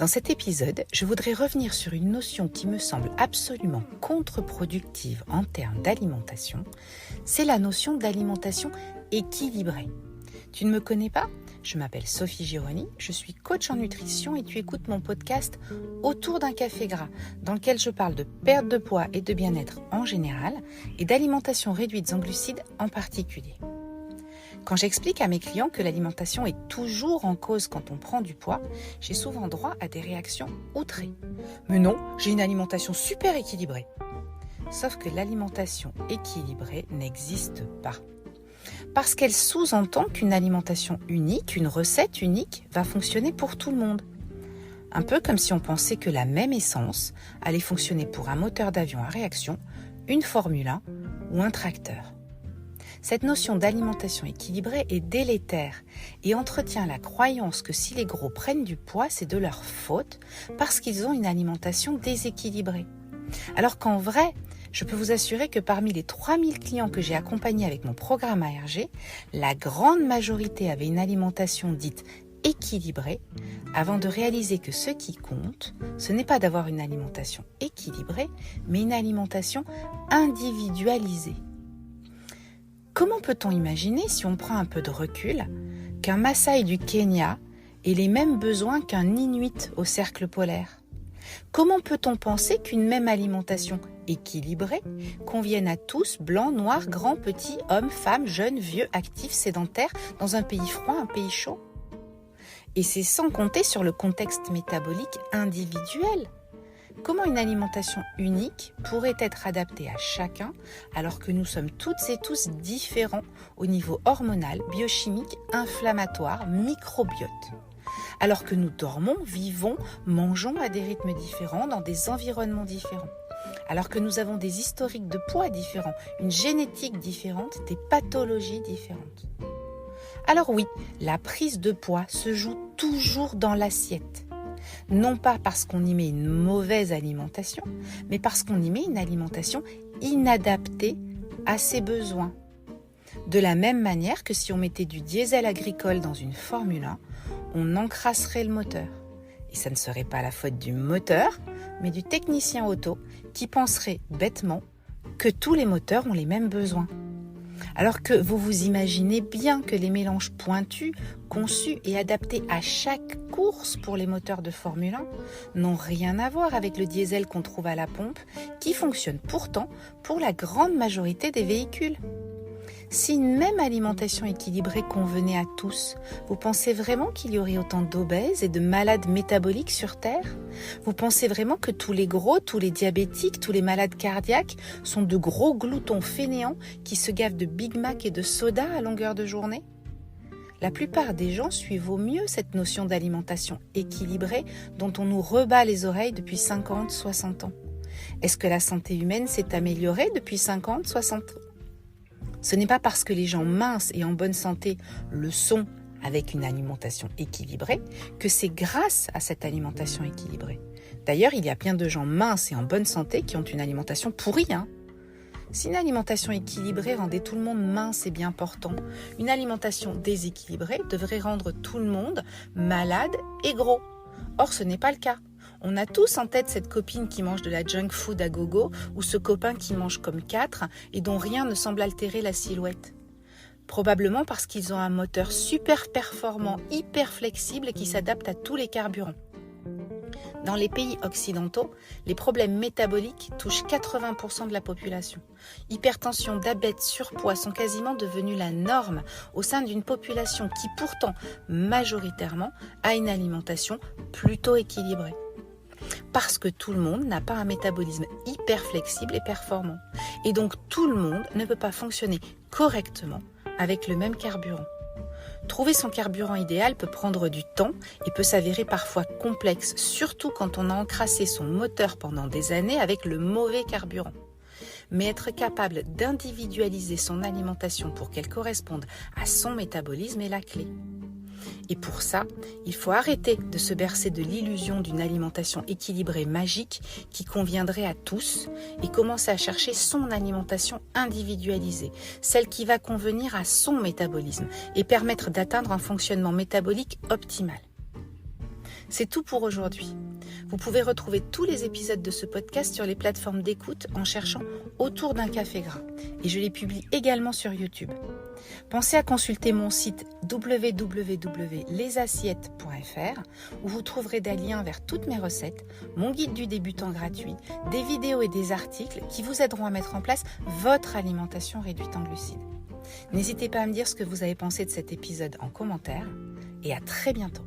Dans cet épisode, je voudrais revenir sur une notion qui me semble absolument contre-productive en termes d'alimentation. C'est la notion d'alimentation équilibrée. Tu ne me connais pas ? Je m'appelle Sophie Gironi, je suis coach en nutrition et tu écoutes mon podcast Autour d'un café gras, dans lequel je parle de perte de poids et de bien-être en général et d'alimentation réduite en glucides en particulier. Quand j'explique à mes clients que l'alimentation est toujours en cause quand on prend du poids, j'ai souvent droit à des réactions outrées. Mais non, j'ai une alimentation super équilibrée. Sauf que l'alimentation équilibrée n'existe pas. Parce qu'elle sous-entend qu'une alimentation unique, une recette unique, va fonctionner pour tout le monde. Un peu comme si on pensait que la même essence allait fonctionner pour un moteur d'avion à réaction, une Formule 1 ou un tracteur. Cette notion d'alimentation équilibrée est délétère et entretient la croyance que si les gros prennent du poids, c'est de leur faute parce qu'ils ont une alimentation déséquilibrée. Alors qu'en vrai, je peux vous assurer que parmi les 3000 clients que j'ai accompagnés avec mon programme ARG, la grande majorité avait une alimentation dite équilibrée avant de réaliser que ce qui compte, ce n'est pas d'avoir une alimentation équilibrée, mais une alimentation individualisée. Comment peut-on imaginer, si on prend un peu de recul, qu'un Maasai du Kenya ait les mêmes besoins qu'un Inuit au cercle polaire ? Comment peut-on penser qu'une même alimentation équilibrée convienne à tous, blancs, noirs, grands, petits, hommes, femmes, jeunes, vieux, actifs, sédentaires, dans un pays froid, un pays chaud ? Et c'est sans compter sur le contexte métabolique individuel. Comment une alimentation unique pourrait être adaptée à chacun alors que nous sommes toutes et tous différents au niveau hormonal, biochimique, inflammatoire, microbiote ? Alors que nous dormons, vivons, mangeons à des rythmes différents, dans des environnements différents. Alors que nous avons des historiques de poids différents, une génétique différente, des pathologies différentes. Alors oui, la prise de poids se joue toujours dans l'assiette. Non pas parce qu'on y met une mauvaise alimentation, mais parce qu'on y met une alimentation inadaptée à ses besoins. De la même manière que si on mettait du diesel agricole dans une Formule 1, on encrasserait le moteur. Et ça ne serait pas la faute du moteur, mais du technicien auto qui penserait bêtement que tous les moteurs ont les mêmes besoins. Alors que vous vous imaginez bien que les mélanges pointus, conçus et adaptés à chaque course pour les moteurs de Formule 1 n'ont rien à voir avec le diesel qu'on trouve à la pompe, qui fonctionne pourtant pour la grande majorité des véhicules. Si une même alimentation équilibrée convenait à tous, vous pensez vraiment qu'il y aurait autant d'obèses et de malades métaboliques sur Terre ? Vous pensez vraiment que tous les gros, tous les diabétiques, tous les malades cardiaques sont de gros gloutons fainéants qui se gavent de Big Mac et de soda à longueur de journée ? La plupart des gens suivent au mieux cette notion d'alimentation équilibrée dont on nous rebat les oreilles depuis 50, 60 ans. Est-ce que la santé humaine s'est améliorée depuis 50, 60 ans ? Ce n'est pas parce que les gens minces et en bonne santé le sont avec une alimentation équilibrée que c'est grâce à cette alimentation équilibrée. D'ailleurs, il y a plein de gens minces et en bonne santé qui ont une alimentation pourrie. Si une alimentation équilibrée rendait tout le monde mince et bien portant, une alimentation déséquilibrée devrait rendre tout le monde malade et gros. Or, ce n'est pas le cas. On a tous en tête cette copine qui mange de la junk food à gogo ou ce copain qui mange comme 4 et dont rien ne semble altérer la silhouette. Probablement parce qu'ils ont un moteur super performant, hyper flexible et qui s'adapte à tous les carburants. Dans les pays occidentaux, les problèmes métaboliques touchent 80% de la population. Hypertension, diabète, surpoids sont quasiment devenus la norme au sein d'une population qui pourtant, majoritairement, a une alimentation plutôt équilibrée. Parce que tout le monde n'a pas un métabolisme hyper flexible et performant. Et donc tout le monde ne peut pas fonctionner correctement avec le même carburant. Trouver son carburant idéal peut prendre du temps et peut s'avérer parfois complexe, surtout quand on a encrassé son moteur pendant des années avec le mauvais carburant. Mais être capable d'individualiser son alimentation pour qu'elle corresponde à son métabolisme est la clé. Et pour ça, il faut arrêter de se bercer de l'illusion d'une alimentation équilibrée magique qui conviendrait à tous et commencer à chercher son alimentation individualisée, celle qui va convenir à son métabolisme et permettre d'atteindre un fonctionnement métabolique optimal. C'est tout pour aujourd'hui. Vous pouvez retrouver tous les épisodes de ce podcast sur les plateformes d'écoute en cherchant Autour d'un café gras. Et je les publie également sur YouTube. Pensez à consulter mon site www.lesassiettes.fr où vous trouverez des liens vers toutes mes recettes, mon guide du débutant gratuit, des vidéos et des articles qui vous aideront à mettre en place votre alimentation réduite en glucides. N'hésitez pas à me dire ce que vous avez pensé de cet épisode en commentaire et à très bientôt.